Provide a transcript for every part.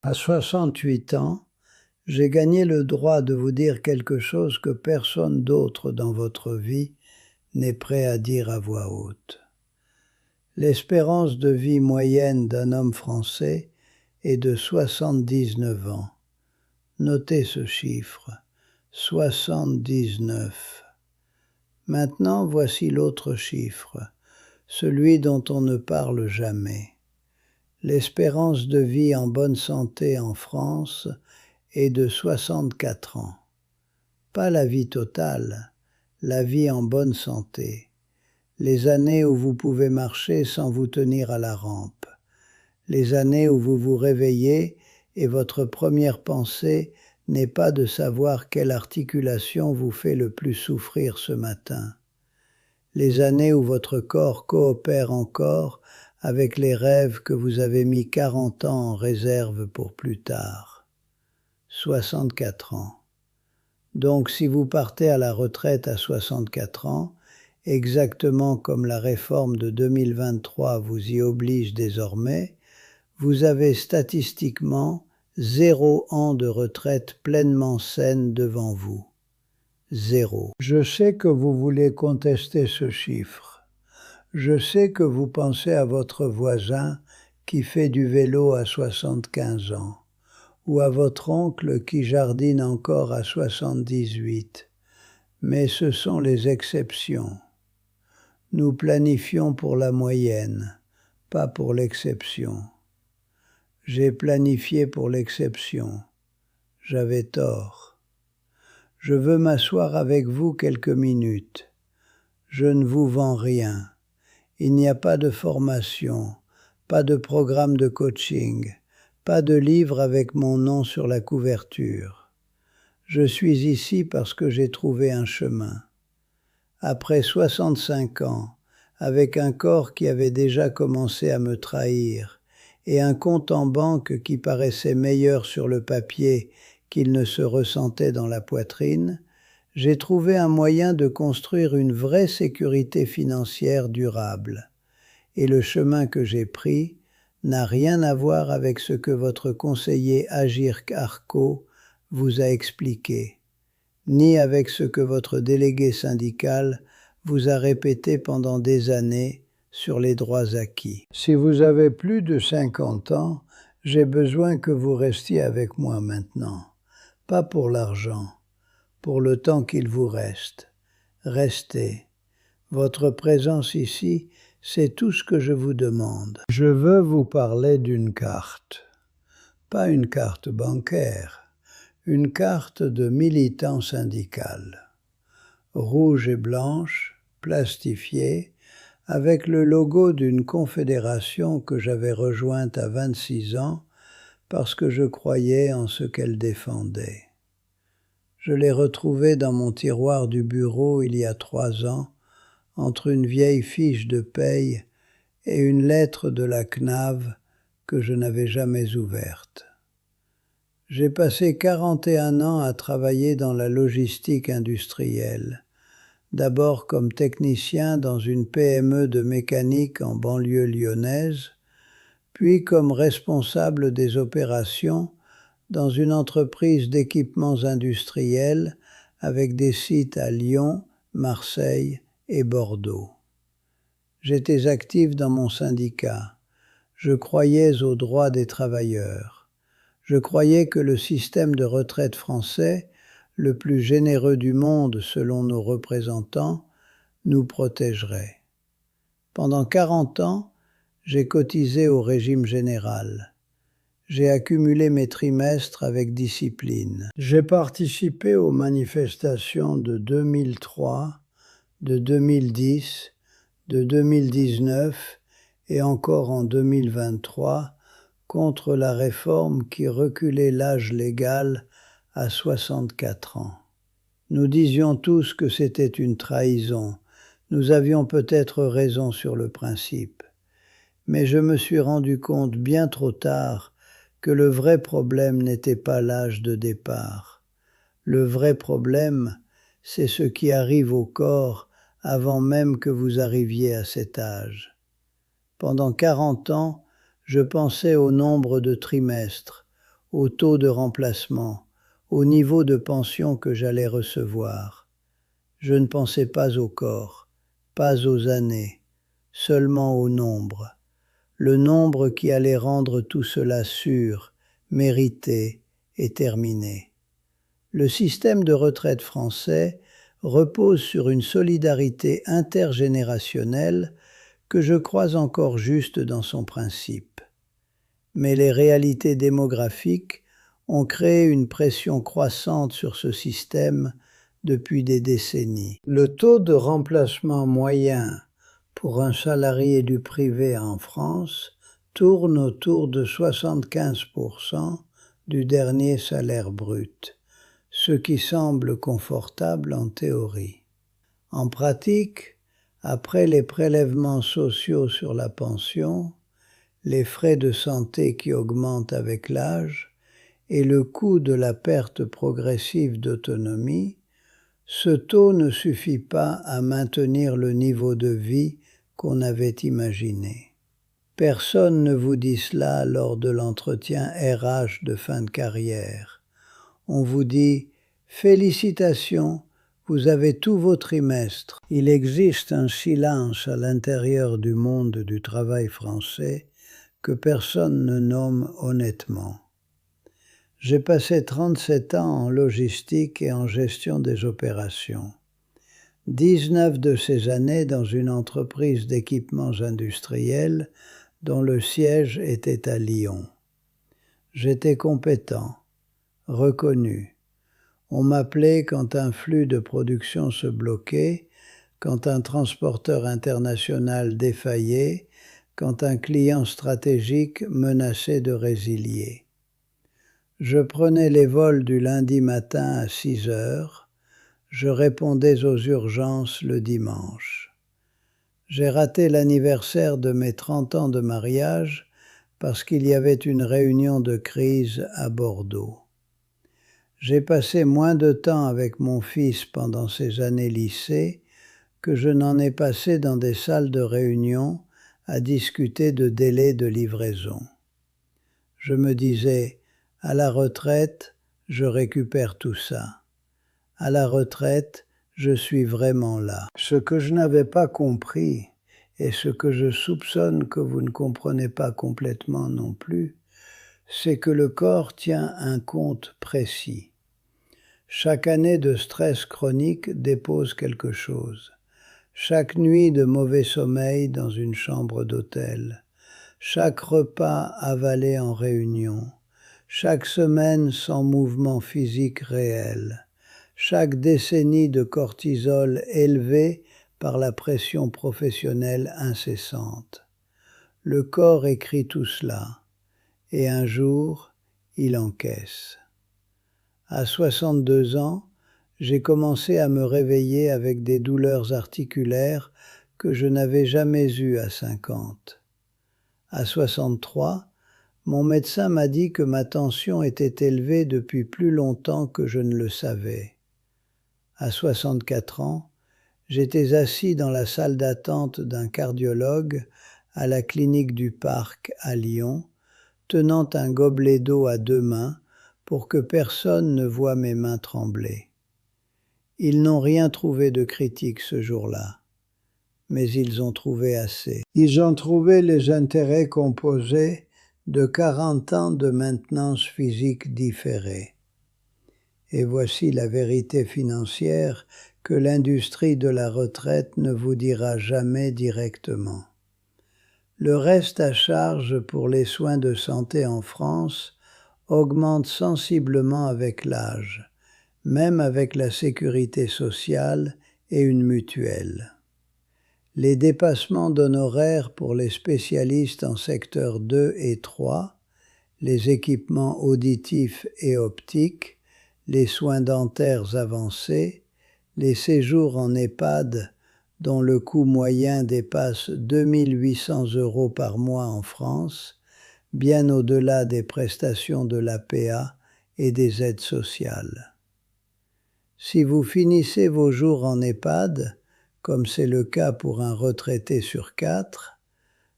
À 68 ans, j'ai gagné le droit de vous dire quelque chose que personne d'autre dans votre vie n'est prêt à dire à voix haute. L'espérance de vie moyenne d'un homme français est de 79 ans. Notez ce chiffre, 79. Maintenant, voici l'autre chiffre, celui dont on ne parle jamais. L'espérance de vie en bonne santé en France est de 64 ans. Pas la vie totale, la vie en bonne santé. Les années où vous pouvez marcher sans vous tenir à la rampe. Les années où vous vous réveillez et votre première pensée n'est pas de savoir quelle articulation vous fait le plus souffrir ce matin. Les années où votre corps coopère encore avec les rêves que vous avez mis 40 ans en réserve pour plus tard. 64 ans. Donc si vous partez à la retraite à 64 ans, exactement comme la réforme de 2023 vous y oblige désormais, vous avez statistiquement 0 an de retraite pleinement saine devant vous. 0. Je sais que vous voulez contester ce chiffre. Je sais que vous pensez à votre voisin qui fait du vélo à 75 ans, ou à votre oncle qui jardine encore à 78. Mais ce sont les exceptions. Nous planifions pour la moyenne, pas pour l'exception. J'ai planifié pour l'exception. J'avais tort. Je veux m'asseoir avec vous quelques minutes. Je ne vous vends rien. Il n'y a pas de formation, pas de programme de coaching, pas de livre avec mon nom sur la couverture. Je suis ici parce que j'ai trouvé un chemin. Après 65 ans, avec un corps qui avait déjà commencé à me trahir, et un compte en banque qui paraissait meilleur sur le papier qu'il ne se ressentait dans la poitrine, j'ai trouvé un moyen de construire une vraie sécurité financière durable. Et le chemin que j'ai pris n'a rien à voir avec ce que votre conseiller Agirc Arcot vous a expliqué, ni avec ce que votre délégué syndical vous a répété pendant des années sur les droits acquis. Si vous avez plus de 50 ans, j'ai besoin que vous restiez avec moi maintenant. Pas pour l'argent, pour le temps qu'il vous reste. Restez. Votre présence ici, c'est tout ce que je vous demande. Je veux vous parler d'une carte. Pas une carte bancaire, une carte de militant syndical. Rouge et blanche, plastifiée, avec le logo d'une confédération que j'avais rejointe à 26 ans parce que je croyais en ce qu'elle défendait. Je l'ai retrouvée dans mon tiroir du bureau il y a 3 ans, entre une vieille fiche de paye et une lettre de la CNAV que je n'avais jamais ouverte. J'ai passé 41 ans à travailler dans la logistique industrielle, d'abord comme technicien dans une PME de mécanique en banlieue lyonnaise, puis comme responsable des opérations dans une entreprise d'équipements industriels avec des sites à Lyon, Marseille et Bordeaux. J'étais actif dans mon syndicat. Je croyais aux droits des travailleurs. Je croyais que le système de retraite français, le plus généreux du monde selon nos représentants, nous protégerait. Pendant 40 ans, j'ai cotisé au régime général. J'ai accumulé mes trimestres avec discipline. J'ai participé aux manifestations de 2003, de 2010, de 2019 et encore en 2023 contre la réforme qui reculait l'âge légal à 64 ans. Nous disions tous que c'était une trahison. Nous avions peut-être raison sur le principe. Mais je me suis rendu compte bien trop tard que le vrai problème n'était pas l'âge de départ. Le vrai problème, c'est ce qui arrive au corps avant même que vous arriviez à cet âge. Pendant 40 ans, je pensais au nombre de trimestres, au taux de remplacement, au niveau de pension que j'allais recevoir. Je ne pensais pas au corps, pas aux années, seulement au nombre. Le nombre qui allait rendre tout cela sûr, mérité et terminé. Le système de retraite français repose sur une solidarité intergénérationnelle que je crois encore juste dans son principe. Mais les réalités démographiques ont créé une pression croissante sur ce système depuis des décennies. Le taux de remplacement moyen pour un salarié du privé en France tourne autour de 75% du dernier salaire brut, ce qui semble confortable en théorie. En pratique, après les prélèvements sociaux sur la pension, les frais de santé qui augmentent avec l'âge et le coût de la perte progressive d'autonomie, ce taux ne suffit pas à maintenir le niveau de vie qu'on avait imaginé. Personne ne vous dit cela lors de l'entretien RH de fin de carrière. On vous dit « Félicitations, vous avez tous vos trimestres ». Il existe un silence à l'intérieur du monde du travail français que personne ne nomme honnêtement. J'ai passé 37 ans en logistique et en gestion des opérations. 19 de ces années dans une entreprise d'équipements industriels dont le siège était à Lyon. J'étais compétent, reconnu. On m'appelait quand un flux de production se bloquait, quand un transporteur international défaillait, quand un client stratégique menaçait de résilier. Je prenais les vols du lundi matin à 6 heures, je répondais aux urgences le dimanche. J'ai raté l'anniversaire de mes 30 ans de mariage parce qu'il y avait une réunion de crise à Bordeaux. J'ai passé moins de temps avec mon fils pendant ces années lycée que je n'en ai passé dans des salles de réunion à discuter de délais de livraison. Je me disais, à la retraite, je récupère tout ça. À la retraite, je suis vraiment là. Ce que je n'avais pas compris, et ce que je soupçonne que vous ne comprenez pas complètement non plus, c'est que le corps tient un compte précis. Chaque année de stress chronique dépose quelque chose. Chaque nuit de mauvais sommeil dans une chambre d'hôtel. Chaque repas avalé en réunion. Chaque semaine sans mouvement physique réel. Chaque décennie de cortisol élevé par la pression professionnelle incessante. Le corps écrit tout cela, et un jour, il encaisse. À 62 ans, j'ai commencé à me réveiller avec des douleurs articulaires que je n'avais jamais eues à 50. À 63, mon médecin m'a dit que ma tension était élevée depuis plus longtemps que je ne le savais. À 64 ans, j'étais assis dans la salle d'attente d'un cardiologue à la clinique du Parc à Lyon, tenant un gobelet d'eau à 2 mains pour que personne ne voie mes mains trembler. Ils n'ont rien trouvé de critique ce jour-là, mais ils ont trouvé assez. Ils ont trouvé les intérêts composés de 40 ans de maintenance physique différée. Et voici la vérité financière que l'industrie de la retraite ne vous dira jamais directement. Le reste à charge pour les soins de santé en France augmente sensiblement avec l'âge, même avec la sécurité sociale et une mutuelle. Les dépassements d'honoraires pour les spécialistes en secteur 2 et 3, les équipements auditifs et optiques, les soins dentaires avancés, les séjours en EHPAD dont le coût moyen dépasse 2 800 € par mois en France, bien au-delà des prestations de l'APA et des aides sociales. Si vous finissez vos jours en EHPAD, comme c'est le cas pour un retraité sur 4,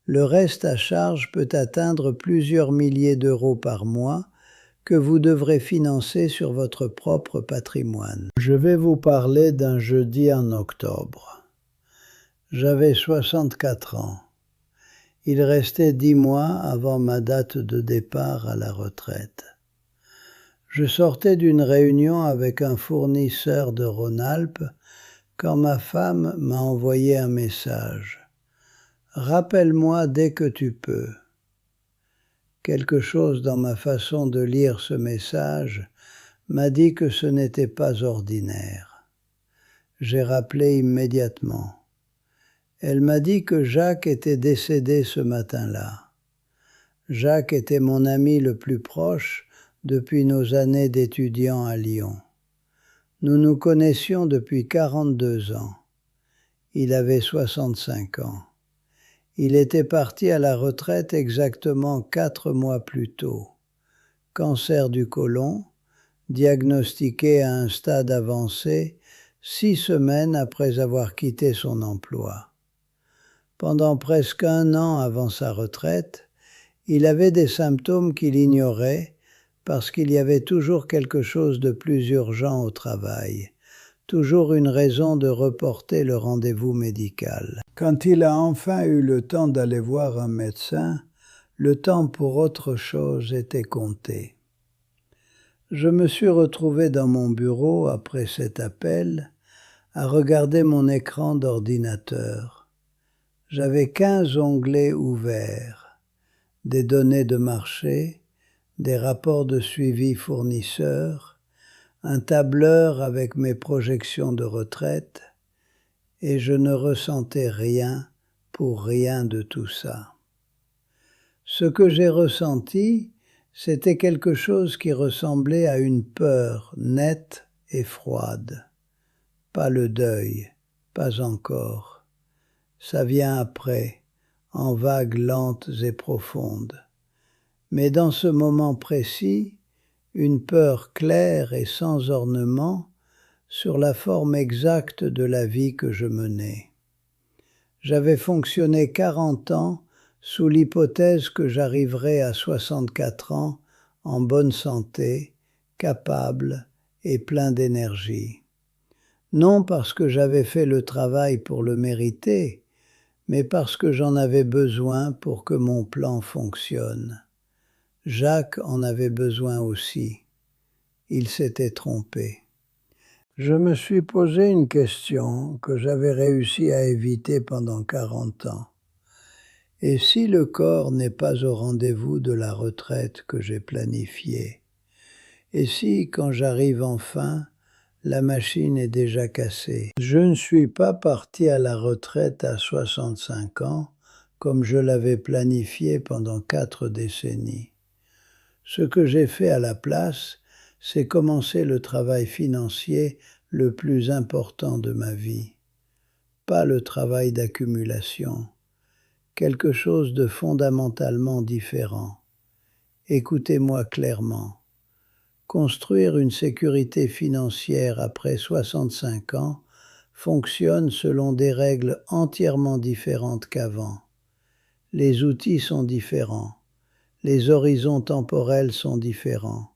le reste à charge peut atteindre plusieurs milliers d'euros par mois que vous devrez financer sur votre propre patrimoine. Je vais vous parler d'un jeudi en octobre. J'avais 64 ans. Il restait 10 mois avant ma date de départ à la retraite. Je sortais d'une réunion avec un fournisseur de Rhône-Alpes quand ma femme m'a envoyé un message. « Rappelle-moi dès que tu peux ». Quelque chose dans ma façon de lire ce message m'a dit que ce n'était pas ordinaire. J'ai rappelé immédiatement. Elle m'a dit que Jacques était décédé ce matin-là. Jacques était mon ami le plus proche depuis nos années d'étudiants à Lyon. Nous nous connaissions depuis 42 ans. Il avait 65 ans. Il était parti à la retraite exactement 4 mois plus tôt. Cancer du côlon, diagnostiqué à un stade avancé 6 semaines après avoir quitté son emploi. Pendant presque 1 an avant sa retraite, il avait des symptômes qu'il ignorait parce qu'il y avait toujours quelque chose de plus urgent au travail, toujours une raison de reporter le rendez-vous médical. Quand il a enfin eu le temps d'aller voir un médecin, le temps pour autre chose était compté. Je me suis retrouvé dans mon bureau après cet appel à regarder mon écran d'ordinateur. J'avais 15 onglets ouverts, des données de marché, des rapports de suivi fournisseurs, un tableur avec mes projections de retraite, et je ne ressentais rien pour rien de tout ça. Ce que j'ai ressenti, c'était quelque chose qui ressemblait à une peur nette et froide. Pas le deuil, pas encore. Ça vient après, en vagues lentes et profondes. Mais dans ce moment précis, une peur claire et sans ornement sur la forme exacte de la vie que je menais. J'avais fonctionné 40 ans sous l'hypothèse que j'arriverais à 64 ans en bonne santé, capable et plein d'énergie. Non parce que j'avais fait le travail pour le mériter, mais parce que j'en avais besoin pour que mon plan fonctionne. Jacques en avait besoin aussi. Il s'était trompé. Je me suis posé une question que j'avais réussi à éviter pendant 40 ans. Et si le corps n'est pas au rendez-vous de la retraite que j'ai planifiée? Et si, quand j'arrive enfin, la machine est déjà cassée? Je ne suis pas parti à la retraite à 65 ans, comme je l'avais planifié pendant 4 décennies. Ce que j'ai fait à la place, c'est commencer le travail financier le plus important de ma vie. Pas le travail d'accumulation. Quelque chose de fondamentalement différent. Écoutez-moi clairement. Construire une sécurité financière après 65 ans fonctionne selon des règles entièrement différentes qu'avant. Les outils sont différents. Les horizons temporels sont différents.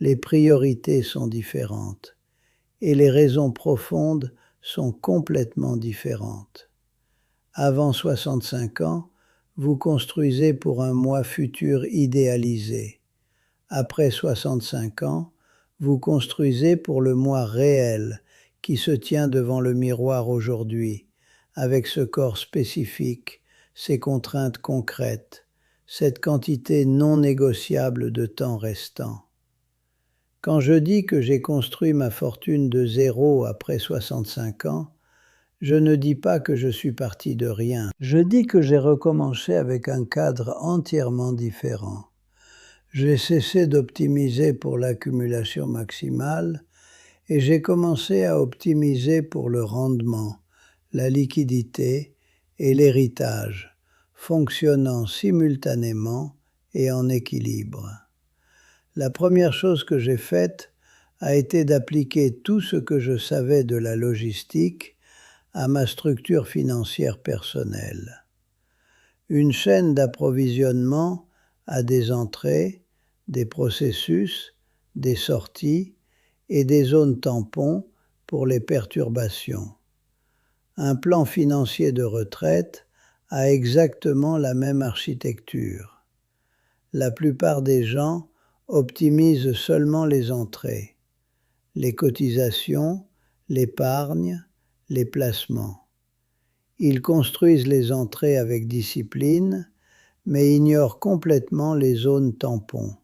Les priorités sont différentes. Et les raisons profondes sont complètement différentes. Avant 65 ans, vous construisez pour un moi futur idéalisé. Après 65 ans, vous construisez pour le moi réel qui se tient devant le miroir aujourd'hui, avec ce corps spécifique, ces contraintes concrètes, cette quantité non négociable de temps restant. Quand je dis que j'ai construit ma fortune de zéro après 65 ans, je ne dis pas que je suis parti de rien. Je dis que j'ai recommencé avec un cadre entièrement différent. J'ai cessé d'optimiser pour l'accumulation maximale et j'ai commencé à optimiser pour le rendement, la liquidité et l'héritage, fonctionnant simultanément et en équilibre. La première chose que j'ai faite a été d'appliquer tout ce que je savais de la logistique à ma structure financière personnelle. Une chaîne d'approvisionnement a des entrées, des processus, des sorties et des zones tampons pour les perturbations. Un plan financier de retraite a exactement la même architecture. La plupart des gens optimisent seulement les entrées, les cotisations, l'épargne, les placements. Ils construisent les entrées avec discipline, mais ignorent complètement les zones tampons.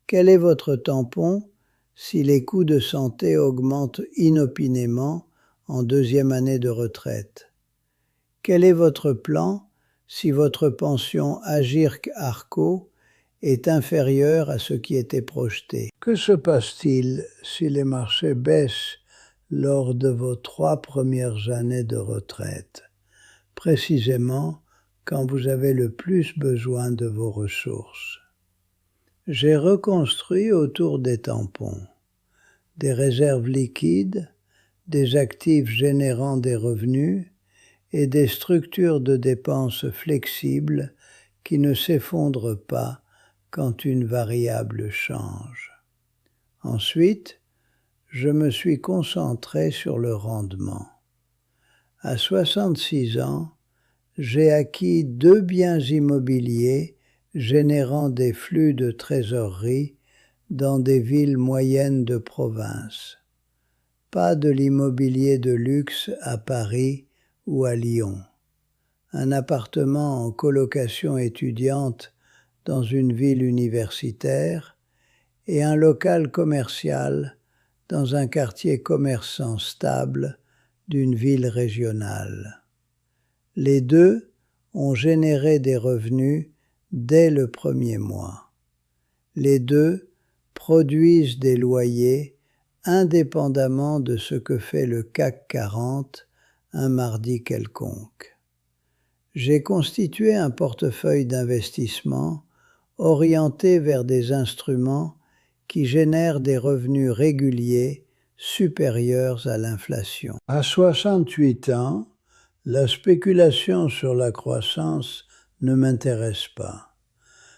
Quel est votre tampon si les coûts de santé augmentent inopinément en deuxième année de retraite? Quel est votre plan si votre pension Agirc-Arrco est inférieure à ce qui était projeté? Que se passe-t-il si les marchés baissent lors de vos 3 premières années de retraite, précisément quand vous avez le plus besoin de vos ressources? J'ai reconstruit autour des tampons des réserves liquides, des actifs générant des revenus et des structures de dépenses flexibles qui ne s'effondrent pas quand une variable change. Ensuite, je me suis concentré sur le rendement. À 66 ans, j'ai acquis 2 biens immobiliers générant des flux de trésorerie dans des villes moyennes de province. Pas de l'immobilier de luxe à Paris ou à Lyon. Un appartement en colocation étudiante dans une ville universitaire et un local commercial dans un quartier commerçant stable d'une ville régionale. Les deux ont généré des revenus dès le premier mois. Les deux produisent des loyers indépendamment de ce que fait le CAC 40 un mardi quelconque. J'ai constitué un portefeuille d'investissement orienté vers des instruments qui génèrent des revenus réguliers supérieurs à l'inflation. À 68 ans, la spéculation sur la croissance ne m'intéresse pas.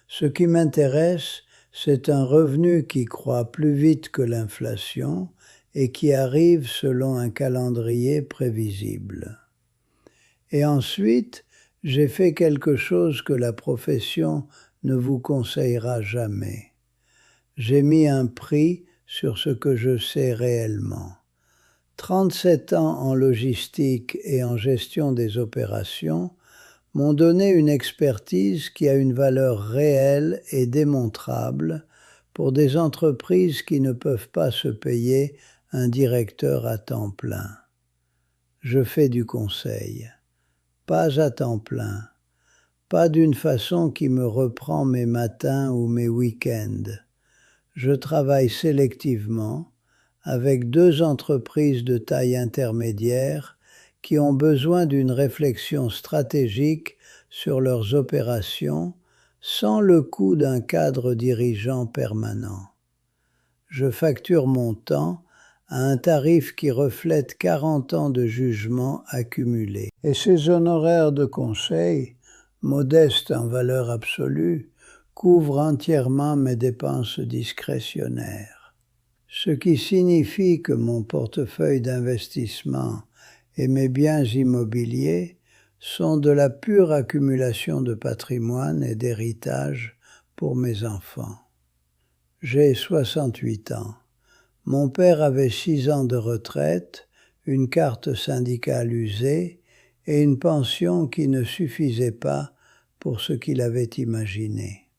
Ce qui m'intéresse, c'est un revenu qui croît plus vite que l'inflation et qui arrive selon un calendrier prévisible. Et ensuite, j'ai fait quelque chose que la profession ne vous conseillera jamais. J'ai mis un prix sur ce que je sais réellement. 37 ans en logistique et en gestion des opérations m'ont donné une expertise qui a une valeur réelle et démontrable pour des entreprises qui ne peuvent pas se payer un directeur à temps plein. Je fais du conseil, pas à temps plein, pas d'une façon qui me reprend mes matins ou mes week-ends. Je travaille sélectivement avec 2 entreprises de taille intermédiaire qui ont besoin d'une réflexion stratégique sur leurs opérations sans le coût d'un cadre dirigeant permanent. Je facture mon temps à un tarif qui reflète 40 ans de jugement accumulés. Et ces honoraires de conseil, modestes en valeur absolue, couvrent entièrement mes dépenses discrétionnaires. Ce qui signifie que mon portefeuille d'investissement et mes biens immobiliers sont de la pure accumulation de patrimoine et d'héritage pour mes enfants. J'ai 68 ans. Mon père avait 6 ans de retraite, une carte syndicale usée et une pension qui ne suffisait pas pour ce qu'il avait imaginé.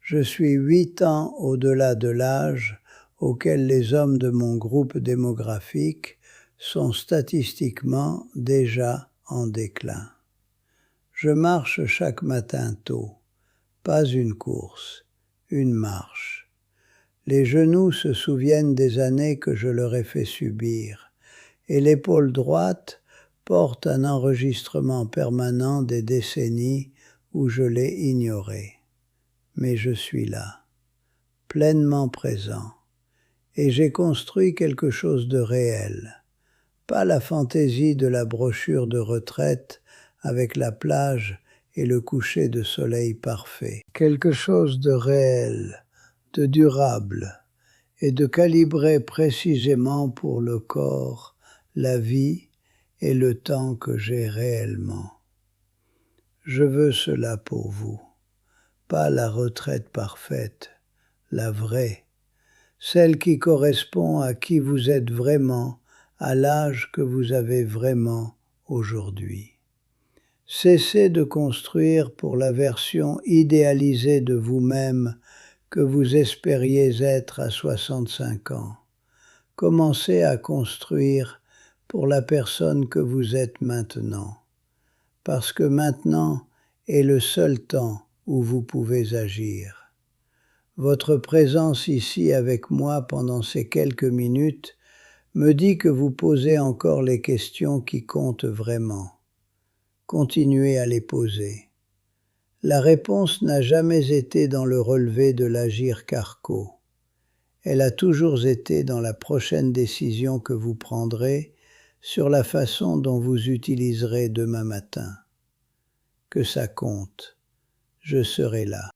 Je suis 8 ans au-delà de l'âge auquel les hommes de mon groupe démographique sont statistiquement déjà en déclin. Je marche chaque matin tôt, pas une course, une marche. Les genoux se souviennent des années que je leur ai fait subir, et l'épaule droite porte un enregistrement permanent des décennies où je l'ai ignoré. Mais je suis là, pleinement présent, et j'ai construit quelque chose de réel. Pas la fantaisie de la brochure de retraite avec la plage et le coucher de soleil parfait. Quelque chose de réel, de durable et de calibrer précisément pour le corps, la vie et le temps que j'ai réellement. Je veux cela pour vous, pas la retraite parfaite, la vraie, celle qui correspond à qui vous êtes vraiment, à l'âge que vous avez vraiment aujourd'hui. Cessez de construire pour la version idéalisée de vous-même que vous espériez être à 65 ans. Commencez à construire pour la personne que vous êtes maintenant, parce que maintenant est le seul temps où vous pouvez agir. Votre présence ici avec moi pendant ces quelques minutes me dit que vous posez encore les questions qui comptent vraiment. Continuez à les poser. La réponse n'a jamais été dans le relevé de l'Agir Carco. Elle a toujours été dans la prochaine décision que vous prendrez sur la façon dont vous utiliserez demain matin. Que ça compte, je serai là.